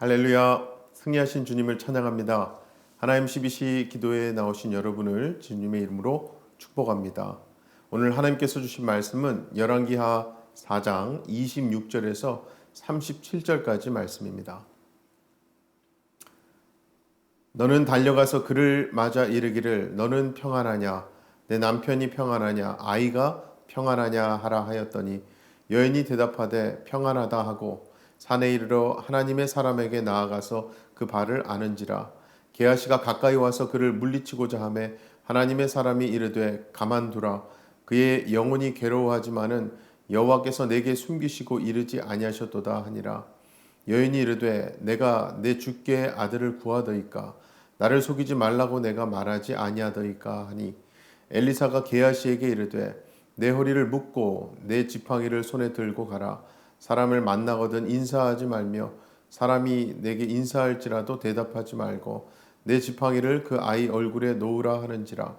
할렐루야, 승리하신 주님을 찬양합니다. 하나님 12시 기도에 나오신 여러분을 주님의 이름으로 축복합니다. 오늘 하나님께서 주신 말씀은 열왕기하 4장 26절에서 37절까지 말씀입니다. 너는 달려가서 그를 맞아 이르기를 너는 평안하냐, 내 남편이 평안하냐, 아이가 평안하냐 하라 하였더니 여인이 대답하되 평안하다 하고 산에 이르러 하나님의 사람에게 나아가서 그 발을 아는지라. 게하시가 가까이 와서 그를 물리치고자 하매 하나님의 사람이 이르되 가만두라. 그의 영혼이 괴로워하지만은 여호와께서 내게 숨기시고 이르지 아니하셨도다 하니라. 여인이 이르되 내가 내 주께 아들을 구하더이까. 나를 속이지 말라고 내가 말하지 아니하더이까 하니 엘리사가 게하시에게 이르되 내 허리를 묶고 내 지팡이를 손에 들고 가라. 사람을 만나거든 인사하지 말며 사람이 내게 인사할지라도 대답하지 말고 내 지팡이를 그 아이 얼굴에 놓으라 하는지라.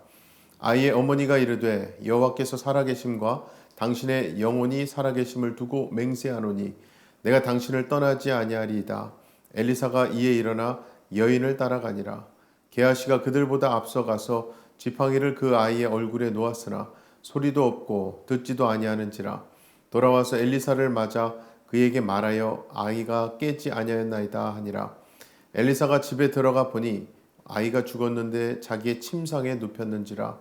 아이의 어머니가 이르되 여호와께서 살아계심과 당신의 영혼이 살아계심을 두고 맹세하노니 내가 당신을 떠나지 아니하리이다. 엘리사가 이에 일어나 여인을 따라가니라. 게하시가 그들보다 앞서가서 지팡이를 그 아이의 얼굴에 놓았으나 소리도 없고 듣지도 아니하는지라. 돌아와서 엘리사를 맞아 그에게 말하여 아이가 깨지 아니하였나이다 하니라. 엘리사가 집에 들어가 보니 아이가 죽었는데 자기의 침상에 눕혔는지라.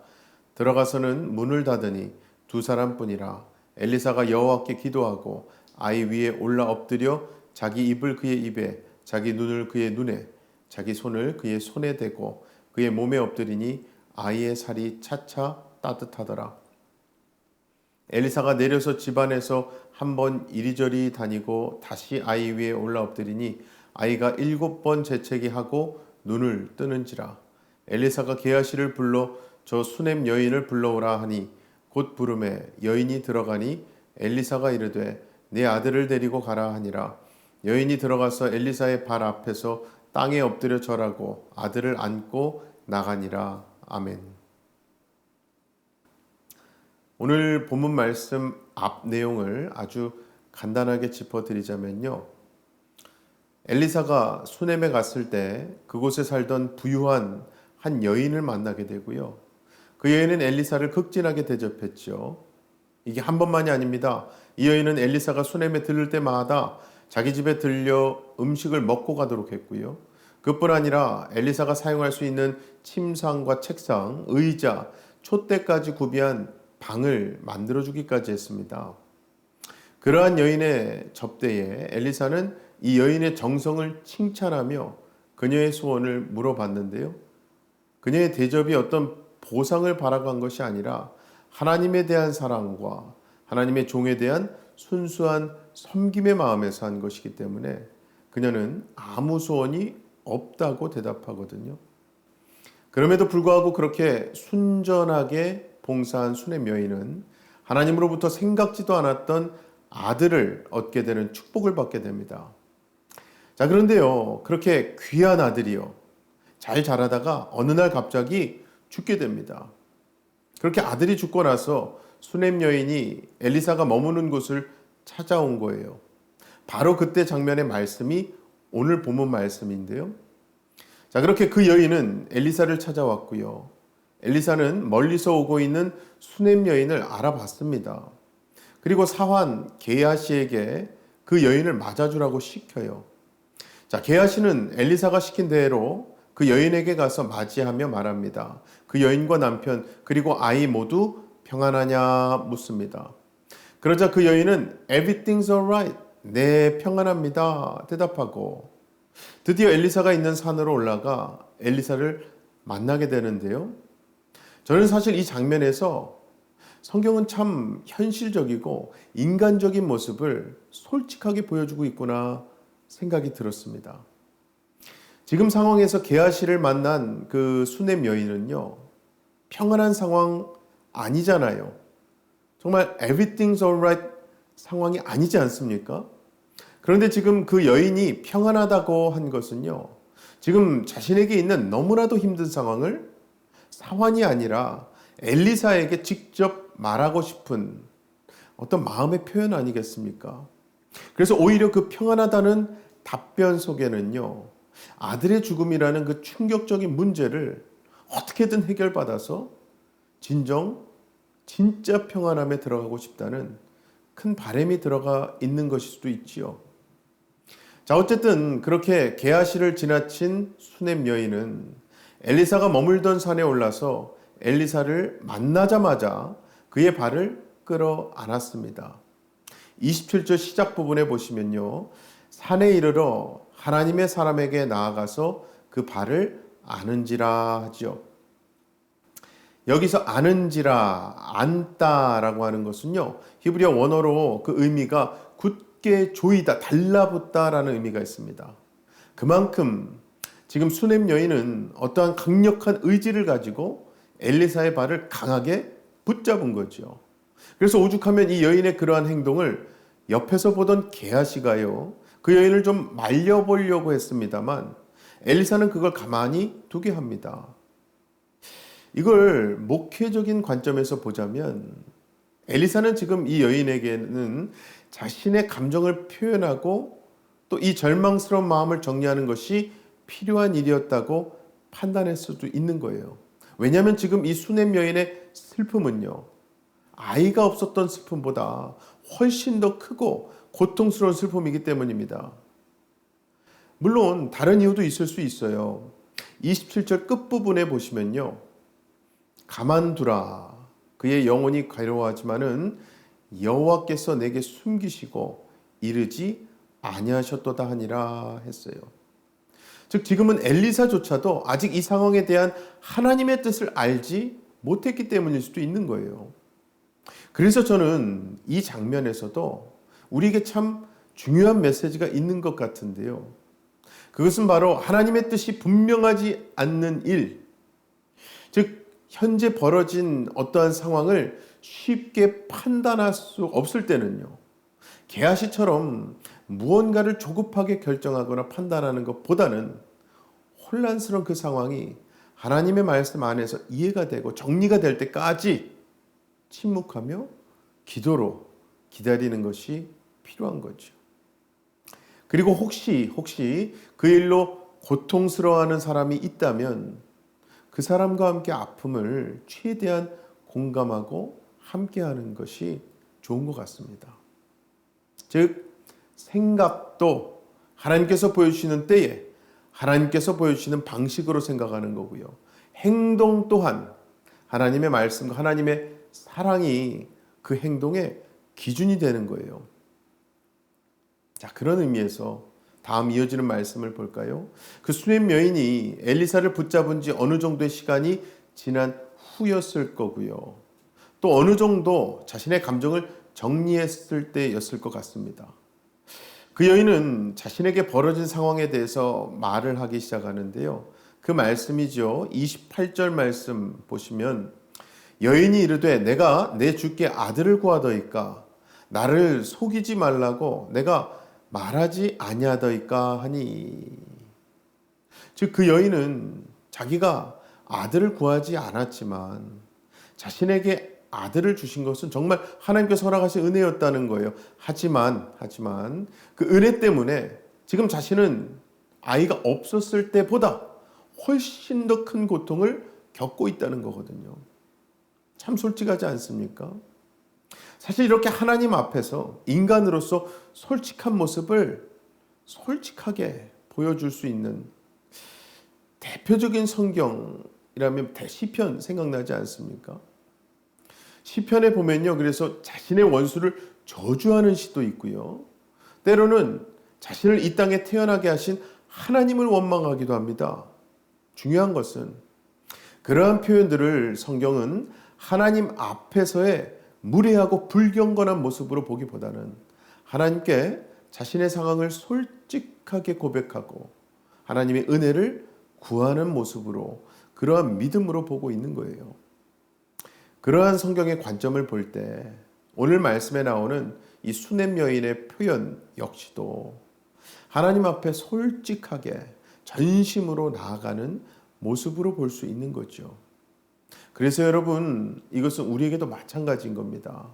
들어가서는 문을 닫으니 두 사람뿐이라. 엘리사가 여호와께 기도하고 아이 위에 올라 엎드려 자기 입을 그의 입에, 자기 눈을 그의 눈에, 자기 손을 그의 손에 대고 그의 몸에 엎드리니 아이의 살이 차차 따뜻하더라. 엘리사가 내려서 집안에서 한번 이리저리 다니고 다시 아이 위에 올라 엎드리니 아이가 7번 재채기 하고 눈을 뜨는지라. 엘리사가 게하시를 불러 저 수넴 여인을 불러오라 하니 곧 부르매 여인이 들어가니 엘리사가 이르되 내 아들을 데리고 가라 하니라. 여인이 들어가서 엘리사의 발 앞에서 땅에 엎드려 절하고 아들을 안고 나가니라. 아멘. 오늘 본문 말씀 앞 내용을 아주 간단하게 짚어드리자면요. 엘리사가 수넴에 갔을 때 그곳에 살던 부유한 한 여인을 만나게 되고요. 그 여인은 엘리사를 극진하게 대접했죠. 이게 한 번만이 아닙니다. 이 여인은 엘리사가 수넴에 들를 때마다 자기 집에 들려 음식을 먹고 가도록 했고요. 그뿐 아니라 엘리사가 사용할 수 있는 침상과 책상, 의자, 촛대까지 구비한 방을 만들어주기까지 했습니다. 그러한 여인의 접대에 엘리사는 이 여인의 정성을 칭찬하며 그녀의 소원을 물어봤는데요. 그녀의 대접이 어떤 보상을 바라간 것이 아니라 하나님에 대한 사랑과 하나님의 종에 대한 순수한 섬김의 마음에서 한 것이기 때문에 그녀는 아무 소원이 없다고 대답하거든요. 그럼에도 불구하고 그렇게 순전하게 봉사한 수넴 여인은 하나님으로부터 생각지도 않았던 아들을 얻게 되는 축복을 받게 됩니다. 자, 그런데요, 그렇게 귀한 아들이요, 잘 자라다가 어느 날 갑자기 죽게 됩니다. 그렇게 아들이 죽고 나서 수넴 여인이 엘리사가 머무는 곳을 찾아온 거예요. 바로 그때 장면의 말씀이 오늘 본문 말씀인데요. 자, 그렇게 그 여인은 엘리사를 찾아왔고요. 엘리사는 멀리서 오고 있는 수넴 여인을 알아봤습니다. 그리고 사환 게하시에게 그 여인을 맞아주라고 시켜요. 자, 게하시는 엘리사가 시킨 대로 그 여인에게 가서 맞이하며 말합니다. 그 여인과 남편 그리고 아이 모두 평안하냐 묻습니다. 그러자 그 여인은 Everything's alright, 네 평안합니다 대답하고 드디어 엘리사가 있는 산으로 올라가 엘리사를 만나게 되는데요. 저는 사실 이 장면에서 성경은 참 현실적이고 인간적인 모습을 솔직하게 보여주고 있구나 생각이 들었습니다. 지금 상황에서 게하시를 만난 그 수넴 여인은요, 평안한 상황 아니잖아요. 정말 everything's alright 상황이 아니지 않습니까? 그런데 지금 그 여인이 평안하다고 한 것은요, 지금 자신에게 있는 너무나도 힘든 상황을 사환이 아니라 엘리사에게 직접 말하고 싶은 어떤 마음의 표현 아니겠습니까? 그래서 오히려 그 평안하다는 답변 속에는요, 아들의 죽음이라는 그 충격적인 문제를 어떻게든 해결받아서 진짜 평안함에 들어가고 싶다는 큰 바람이 들어가 있는 것일 수도 있지요. 자, 어쨌든 그렇게 게하시를 지나친 수넴 여인은 엘리사가 머물던 산에 올라서 엘리사를 만나자마자 그의 발을 끌어 안았습니다. 27절 시작 부분에 보시면요, 산에 이르러 하나님의 사람에게 나아가서 그 발을 아는지라 하죠. 여기서 아는지라, 안다라고 하는 것은요, 히브리어 원어로 그 의미가 굳게 조이다, 달라붙다라는 의미가 있습니다. 그만큼 지금 수넴 여인은 어떠한 강력한 의지를 가지고 엘리사의 발을 강하게 붙잡은 거죠. 그래서 오죽하면 이 여인의 그러한 행동을 옆에서 보던 게하시가요, 그 여인을 좀 말려보려고 했습니다만 엘리사는 그걸 가만히 두게 합니다. 이걸 목회적인 관점에서 보자면 엘리사는 지금 이 여인에게는 자신의 감정을 표현하고 또 이 절망스러운 마음을 정리하는 것이 필요한 일이었다고 판단할 수도 있는 거예요. 왜냐하면 지금 이 수넴 여인의 슬픔은요, 아이가 없었던 슬픔보다 훨씬 더 크고 고통스러운 슬픔이기 때문입니다. 물론 다른 이유도 있을 수 있어요. 27절 끝부분에 보시면요, 가만두라, 그의 영혼이 괴로워하지만은 여호와께서 내게 숨기시고 이르지 아니하셨도다 하니라 했어요. 즉 지금은 엘리사조차도 아직 이 상황에 대한 하나님의 뜻을 알지 못했기 때문일 수도 있는 거예요. 그래서 저는 이 장면에서도 우리에게 참 중요한 메시지가 있는 것 같은데요. 그것은 바로 하나님의 뜻이 분명하지 않는 일, 즉 현재 벌어진 어떠한 상황을 쉽게 판단할 수 없을 때는요, 게하시처럼 무언가를 조급하게 결정하거나 판단하는 것보다는 혼란스러운 그 상황이 하나님의 말씀 안에서 이해가 되고 정리가 될 때까지 침묵하며 기도로 기다리는 것이 필요한 거죠. 그리고 혹시 그 일로 고통스러워하는 사람이 있다면 그 사람과 함께 아픔을 최대한 공감하고 함께하는 것이 좋은 것 같습니다. 즉 생각도 하나님께서 보여주시는 때에 하나님께서 보여주시는 방식으로 생각하는 거고요. 행동 또한 하나님의 말씀과 하나님의 사랑이 그 행동의 기준이 되는 거예요. 자, 그런 의미에서 다음 이어지는 말씀을 볼까요? 그 수넴 여인이 엘리사를 붙잡은 지 어느 정도의 시간이 지난 후였을 거고요. 또 어느 정도 자신의 감정을 정리했을 때였을 것 같습니다. 그 여인은 자신에게 벌어진 상황에 대해서 말을 하기 시작하는데요. 그 말씀이죠. 28절 말씀 보시면 여인이 이르되 내가 내 주께 아들을 구하더이까 나를 속이지 말라고 내가 말하지 아니하더이까 하니. 즉 그 여인은 자기가 아들을 구하지 않았지만 자신에게 아들을 주신 것은 정말 하나님께서 허락하신 은혜였다는 거예요. 하지만 그 은혜 때문에 지금 자신은 아이가 없었을 때보다 훨씬 더 큰 고통을 겪고 있다는 거거든요. 참 솔직하지 않습니까? 사실 이렇게 하나님 앞에서 인간으로서 솔직한 모습을 솔직하게 보여줄 수 있는 대표적인 성경이라면 시편 생각나지 않습니까? 시편에 보면요, 그래서 자신의 원수를 저주하는 시도 있고요, 때로는 자신을 이 땅에 태어나게 하신 하나님을 원망하기도 합니다. 중요한 것은 그러한 표현들을 성경은 하나님 앞에서의 무례하고 불경건한 모습으로 보기보다는 하나님께 자신의 상황을 솔직하게 고백하고 하나님의 은혜를 구하는 모습으로, 그러한 믿음으로 보고 있는 거예요. 그러한 성경의 관점을 볼 때 오늘 말씀에 나오는 이 수넴 여인의 표현 역시도 하나님 앞에 솔직하게 전심으로 나아가는 모습으로 볼 수 있는 거죠. 그래서 여러분, 이것은 우리에게도 마찬가지인 겁니다.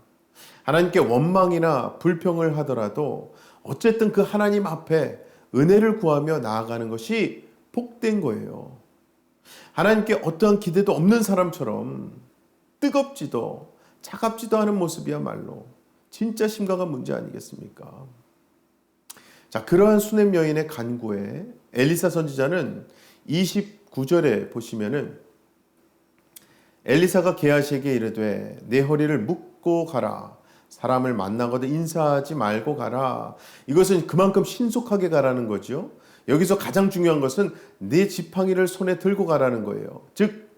하나님께 원망이나 불평을 하더라도 어쨌든 그 하나님 앞에 은혜를 구하며 나아가는 것이 복된 거예요. 하나님께 어떠한 기대도 없는 사람처럼 뜨겁지도 차갑지도 않은 모습이야말로 진짜 심각한 문제 아니겠습니까? 자, 그러한 수넴 여인의 간구에 엘리사 선지자는 29절에 보시면은 엘리사가 게하시에게 이르되 내 허리를 묶고 가라. 사람을 만나거든 인사하지 말고 가라. 이것은 그만큼 신속하게 가라는 거죠. 여기서 가장 중요한 것은 내 지팡이를 손에 들고 가라는 거예요. 즉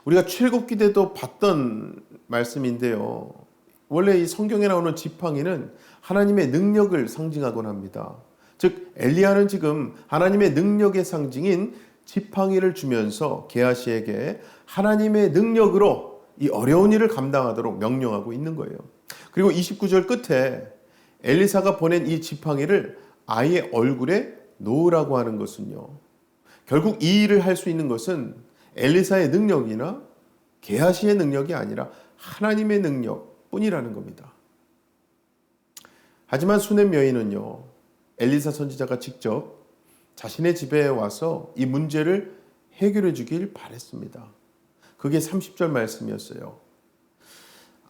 우리가 출애굽기 때도 봤던 말씀인데요. 원래 이 성경에 나오는 지팡이는 하나님의 능력을 상징하곤 합니다. 즉 엘리야는 지금 하나님의 능력의 상징인 지팡이를 주면서 게하시에게 하나님의 능력으로 이 어려운 일을 감당하도록 명령하고 있는 거예요. 그리고 29절 끝에 엘리사가 보낸 이 지팡이를 아이의 얼굴에 놓으라고 하는 것은요. 결국 이 일을 할 수 있는 것은 엘리사의 능력이나 게하시의 능력이 아니라 하나님의 능력뿐이라는 겁니다. 하지만 수넴 여인은요. 엘리사 선지자가 직접 자신의 집에 와서 이 문제를 해결해 주길 바랬습니다. 그게 30절 말씀이었어요.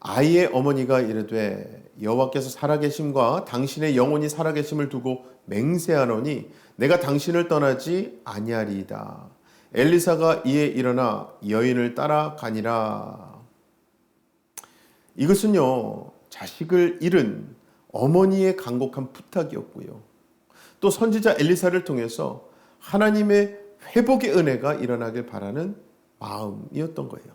아이의 어머니가 이르되 여호와께서 살아계심과 당신의 영혼이 살아계심을 두고 맹세하노니 내가 당신을 떠나지 아니하리이다. 엘리사가 이에 일어나 여인을 따라가니라. 이것은요, 자식을 잃은 어머니의 간곡한 부탁이었고요. 또 선지자 엘리사를 통해서 하나님의 회복의 은혜가 일어나길 바라는 마음이었던 거예요.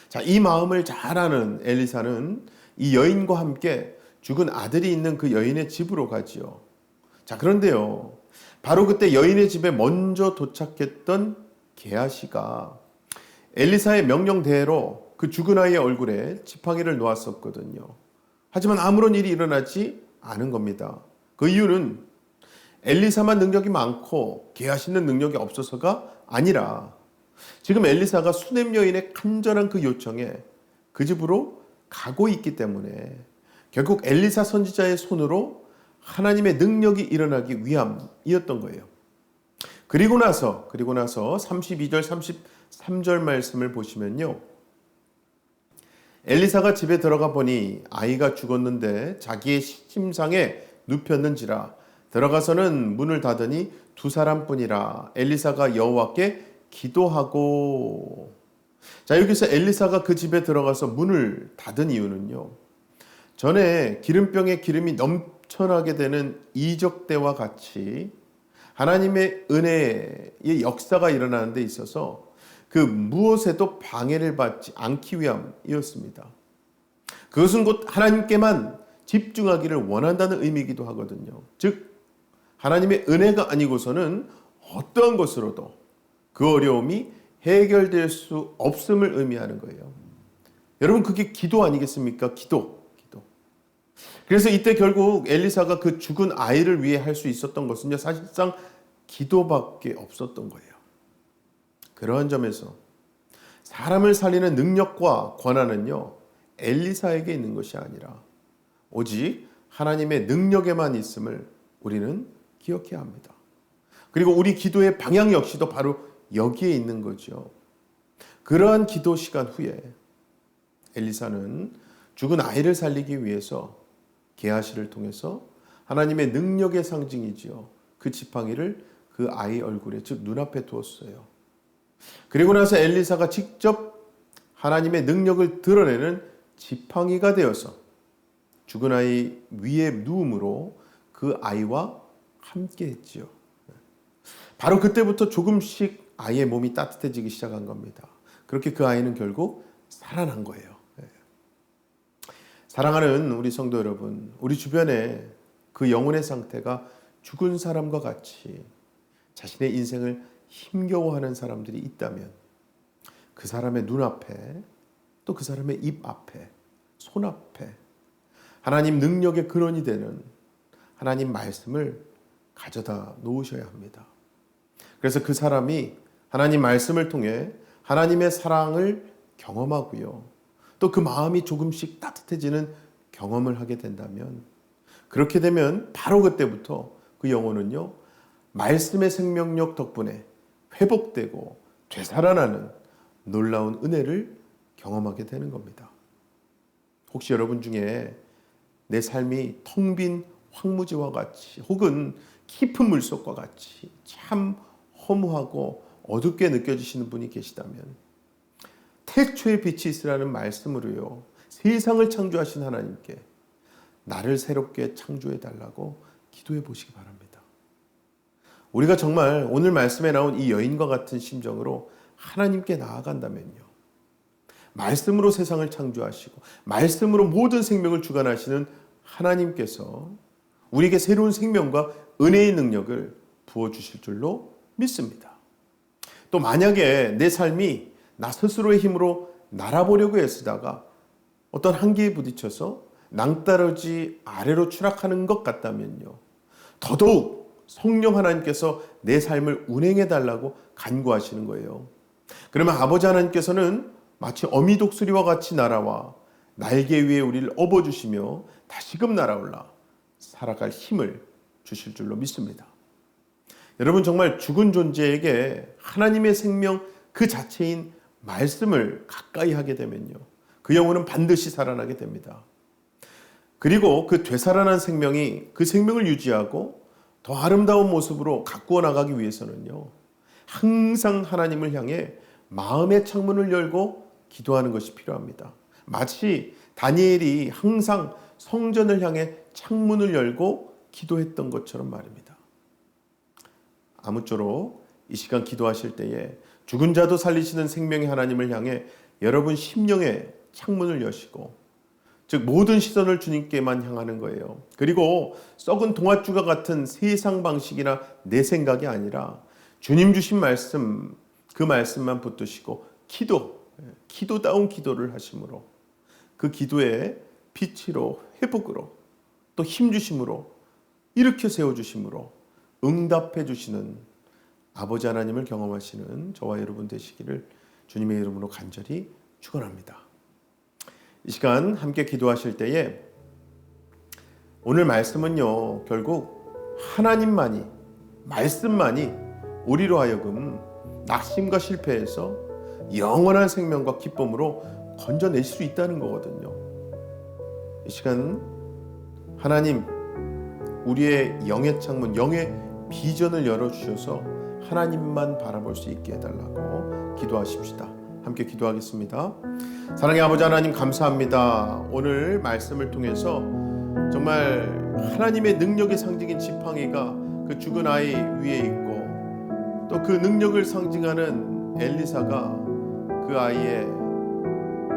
자, 이 마음을 잘 아는 엘리사는 이 여인과 함께 죽은 아들이 있는 그 여인의 집으로 가지요. 자, 그런데요. 바로 그때 여인의 집에 먼저 도착했던 게하시가 엘리사의 명령대로 그 죽은 아이의 얼굴에 지팡이를 놓았었거든요. 하지만 아무런 일이 일어나지 않은 겁니다. 그 이유는 엘리사만 능력이 많고 게하시는 능력이 없어서가 아니라 지금 엘리사가 수넴 여인의 간절한 그 요청에 그 집으로 가고 있기 때문에 결국 엘리사 선지자의 손으로 하나님의 능력이 일어나기 위함이었던 거예요. 그리고 나서 32절 33절 말씀을 보시면요. 엘리사가 집에 들어가 보니 아이가 죽었는데 자기의 심상에 눕혔는지라 들어가서는 문을 닫으니 두 사람뿐이라. 엘리사가 여호와께 기도하고. 자, 여기서 엘리사가 그 집에 들어가서 문을 닫은 이유는요. 전에 기름병에 기름이 넘쳐나게 되는 이적 때와 같이 하나님의 은혜의 역사가 일어나는 데 있어서 그 무엇에도 방해를 받지 않기 위함이었습니다. 그것은 곧 하나님께만 집중하기를 원한다는 의미이기도 하거든요. 즉 하나님의 은혜가 아니고서는 어떠한 것으로도 그 어려움이 해결될 수 없음을 의미하는 거예요. 여러분, 그게 기도 아니겠습니까? 기도. 그래서 이때 결국 엘리사가 그 죽은 아이를 위해 할 수 있었던 것은요, 사실상 기도밖에 없었던 거예요. 그러한 점에서 사람을 살리는 능력과 권한은요, 엘리사에게 있는 것이 아니라 오직 하나님의 능력에만 있음을 우리는 기억해야 합니다. 그리고 우리 기도의 방향 역시도 바로 여기에 있는 거죠. 그러한 기도 시간 후에 엘리사는 죽은 아이를 살리기 위해서 게하시를 통해서 하나님의 능력의 상징이지요. 그 지팡이를 그 아이 얼굴에, 즉 눈앞에 두었어요. 그리고 나서 엘리사가 직접 하나님의 능력을 드러내는 지팡이가 되어서 죽은 아이 위에 누움으로 그 아이와 함께 했지요. 바로 그때부터 조금씩 아이의 몸이 따뜻해지기 시작한 겁니다. 그렇게 그 아이는 결국 살아난 거예요. 사랑하는 우리 성도 여러분, 우리 주변에 그 영혼의 상태가 죽은 사람과 같이 자신의 인생을 힘겨워하는 사람들이 있다면 그 사람의 눈앞에, 또 그 사람의 입 앞에, 손 앞에 하나님 능력의 근원이 되는 하나님 말씀을 가져다 놓으셔야 합니다. 그래서 그 사람이 하나님 말씀을 통해 하나님의 사랑을 경험하고요. 또 그 마음이 조금씩 따뜻해지는 경험을 하게 된다면, 그렇게 되면 바로 그때부터 그 영혼은요, 말씀의 생명력 덕분에 회복되고 되살아나는 놀라운 은혜를 경험하게 되는 겁니다. 혹시 여러분 중에 내 삶이 텅 빈 황무지와 같이 혹은 깊은 물속과 같이 참 허무하고 어둡게 느껴지시는 분이 계시다면 태초에 빛이 있으라는 말씀으로요, 세상을 창조하신 하나님께 나를 새롭게 창조해 달라고 기도해 보시기 바랍니다. 우리가 정말 오늘 말씀에 나온 이 여인과 같은 심정으로 하나님께 나아간다면요, 말씀으로 세상을 창조하시고 말씀으로 모든 생명을 주관하시는 하나님께서 우리에게 새로운 생명과 은혜의 능력을 부어주실 줄로 믿습니다. 또 만약에 내 삶이 나 스스로의 힘으로 날아보려고 애쓰다가 어떤 한계에 부딪혀서 낭떠러지 아래로 추락하는 것 같다면요, 더더욱 성령 하나님께서 내 삶을 운행해 달라고 간구하시는 거예요. 그러면 아버지 하나님께서는 마치 어미 독수리와 같이 날아와 날개 위에 우리를 업어주시며 다시금 날아올라 살아갈 힘을 주실 줄로 믿습니다. 여러분, 정말 죽은 존재에게 하나님의 생명 그 자체인 말씀을 가까이 하게 되면요, 그 영혼은 반드시 살아나게 됩니다. 그리고 그 되살아난 생명이 그 생명을 유지하고 더 아름다운 모습으로 가꾸어 나가기 위해서는요, 항상 하나님을 향해 마음의 창문을 열고 기도하는 것이 필요합니다. 마치 다니엘이 항상 성전을 향해 창문을 열고 기도했던 것처럼 말입니다. 아무쪼록 이 시간 기도하실 때에 죽은 자도 살리시는 생명의 하나님을 향해 여러분 심령의 창문을 여시고, 즉 모든 시선을 주님께만 향하는 거예요. 그리고 썩은 동아줄과 같은 세상 방식이나 내 생각이 아니라 주님 주신 말씀, 그 말씀만 붙드시고 기도다운 기도를 하심으로 그 기도에 빛으로 회복으로 또 힘주심으로 일으켜 세워주심으로 응답해 주시는 아버지 하나님을 경험하시는 저와 여러분 되시기를 주님의 이름으로 간절히 축원합니다. 이 시간 함께 기도하실 때에 오늘 말씀은요, 결국 하나님만이, 말씀만이 우리로 하여금 낙심과 실패에서 영원한 생명과 기쁨으로 건져낼 수 있다는 거거든요. 이 시간 하나님, 우리의 영의 창문, 영의 비전을 열어주셔서 하나님만 바라볼 수 있게 해달라고 기도하십시다. 함께 기도하겠습니다. 사랑의 아버지 하나님, 감사합니다. 오늘 말씀을 통해서 정말 하나님의 능력의 상징인 지팡이가 그 죽은 아이 위에 있고, 또 그 능력을 상징하는 엘리사가 그 아이의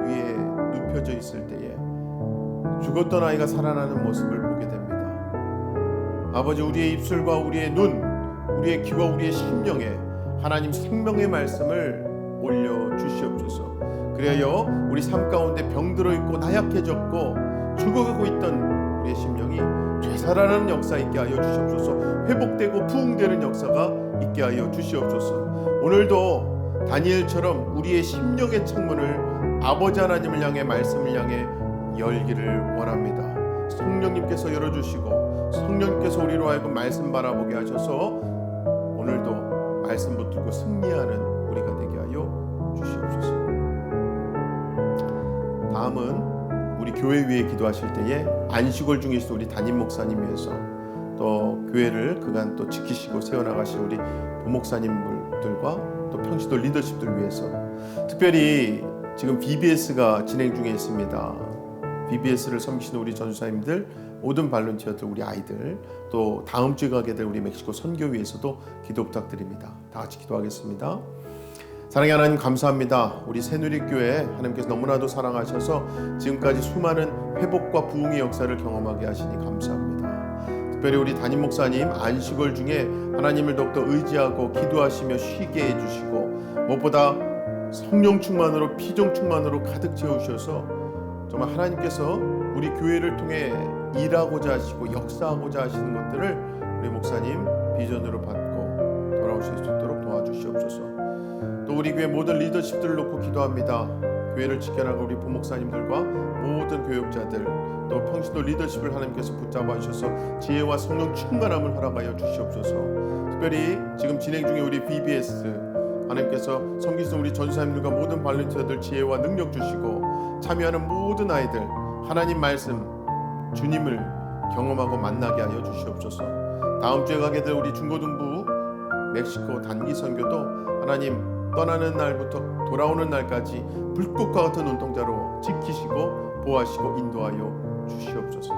위에 눕혀져 있을 때에 죽었던 아이가 살아나는 모습을 보게 됩니다. 아버지, 우리의 입술과 우리의 눈, 우리의 귀와 우리의 심령에 하나님 생명의 말씀을 올려주시옵소서. 그래야 우리 삶 가운데 병들어 있고 나약해졌고 죽어가고 있던 우리의 심령이 되살아나는 역사 있게 하여 주시옵소서. 회복되고 부흥되는 역사가 있게 하여 주시옵소서. 오늘도 다니엘처럼 우리의 심령의 창문을 아버지 하나님을 향해, 말씀을 향해 열기를 원합니다. 성령님께서 열어주시고 성령님께서 우리로 하여금 말씀 바라보게 하셔서 오늘도 말씀 붙들고 승리하는 우리가 되게 하여 주시옵소서. 다음은 우리 교회 위에 기도하실 때에 안식월 중에 있어 우리 담임 목사님 위해서, 또 교회를 그간 또 지키시고 세워나가실 우리 부목사님들과 또 평시도 리더십들 위해서, 특별히 지금 BBS가 진행 중에 있습니다. BBS를 섬기시는 우리 전수사님들, 모든 발런티어들, 우리 아이들, 또 다음 주에 가게 될 우리 멕시코 선교 위해서도 기도 부탁드립니다. 다 같이 기도하겠습니다. 사랑의 하나님, 감사합니다. 우리 새누리교회 하나님께서 너무나도 사랑하셔서 지금까지 수많은 회복과 부흥의 역사를 경험하게 하시니 감사합니다. 특별히 우리 담임 목사님 안식월 중에 하나님을 더욱더 의지하고 기도하시며 쉬게 해주시고, 무엇보다 성령 충만으로 피정 충만으로 가득 채우셔서 정말 하나님께서 우리 교회를 통해 일하고자 하시고 역사하고자 하시는 것들을 우리 목사님 비전으로 받고 돌아오실 수 있도록 도와주시옵소서. 또 우리 교회 모든 리더십들을 놓고 기도합니다. 교회를 지켜나갈 우리 부목사님들과 모든 교육자들, 또 또 평신도 리더십을 하나님께서 붙잡아 주셔서 지혜와 성령 충만함을 허락하여 주시옵소서. 특별히 지금 진행 중에 우리 VBS 하나님께서 섬기시는 우리 전사님들과 모든 발렌티어들 지혜와 능력 주시고 참여하는 모든 아이들 하나님 말씀 주님을 경험하고 만나게 하여 주시옵소서. 다음 주에 가게 될 우리 중고등부 멕시코 단기 선교도 하나님 떠나는 날부터 돌아오는 날까지 불꽃과 같은 눈동자로 지키시고 보호하시고 인도하여 주시옵소서.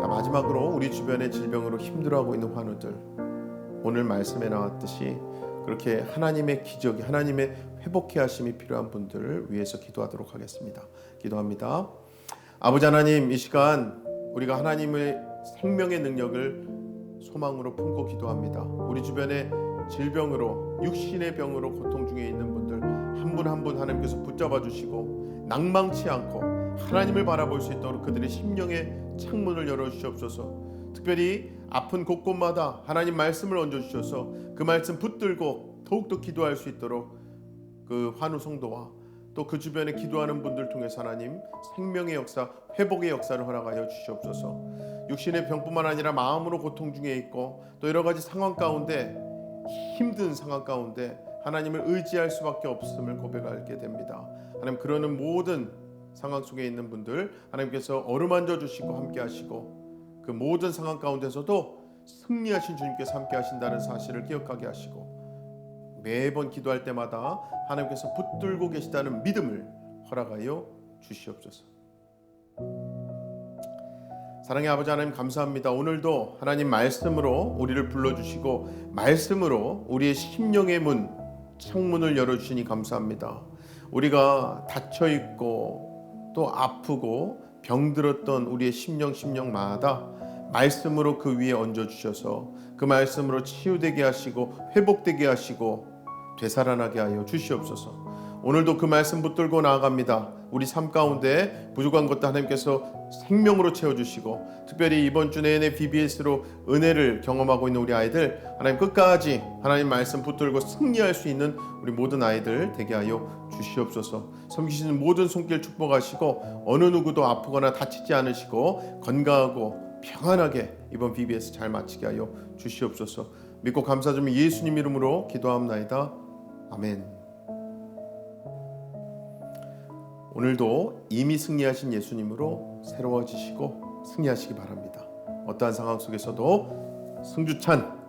자, 마지막으로 우리 주변의 질병으로 힘들어하고 있는 환우들, 오늘 말씀에 나왔듯이 그렇게 하나님의 기적이, 하나님의 회복케 하심이 필요한 분들을 위해서 기도하도록 하겠습니다. 기도합니다. 아버지 하나님, 이 시간 우리가 하나님의 생명의 능력을 소망으로 품고 기도합니다. 우리 주변에 질병으로, 육신의 병으로 고통 중에 있는 분들 한 분 한 분 하나님께서 붙잡아 주시고 낭망치 않고 하나님을 바라볼 수 있도록 그들의 심령의 창문을 열어주시옵소서. 특별히 아픈 곳곳마다 하나님 말씀을 얹어주셔서 그 말씀 붙들고 더욱더 기도할 수 있도록 그 환우 성도와 또 그 주변에 기도하는 분들 통해서 하나님 생명의 역사, 회복의 역사를 허락하여 주시옵소서. 육신의 병뿐만 아니라 마음으로 고통 중에 있고 또 여러 가지 상황 가운데, 힘든 상황 가운데 하나님을 의지할 수밖에 없음을 고백하게 됩니다. 하나님, 그러는 모든 상황 속에 있는 분들 하나님께서 어루만져 주시고 함께 하시고 그 모든 상황 가운데서도 승리하신 주님께서 함께 하신다는 사실을 기억하게 하시고 매번 기도할 때마다 하나님께서 붙들고 계시다는 믿음을 허락하여 주시옵소서. 사랑의 아버지 하나님, 감사합니다. 오늘도 하나님 말씀으로 우리를 불러주시고 말씀으로 우리의 심령의 문, 창문을 열어주시니 감사합니다. 우리가 닫혀있고 또 아프고 병들었던 우리의 심령마다 말씀으로 그 위에 얹어주셔서 그 말씀으로 치유되게 하시고 회복되게 하시고 되살아나게 하여 주시옵소서. 오늘도 그 말씀 붙들고 나아갑니다. 우리 삶 가운데 부족한 것도 하나님께서 생명으로 채워주시고 특별히 이번 주 내내 BBS로 은혜를 경험하고 있는 우리 아이들 하나님 끝까지 하나님 말씀 붙들고 승리할 수 있는 우리 모든 아이들 되게 하여 주시옵소서. 섬기시는 모든 손길 축복하시고 어느 누구도 아프거나 다치지 않으시고 건강하고 평안하게 이번 BBS 잘 마치게 하여 주시옵소서. 믿고 감사드리며 예수님 이름으로 기도합나이다. 아멘. 오늘도 이미 승리하신 예수님으로 새로워지시고 승리하시기 바랍니다. 어떠한 상황 속에서도 승주찬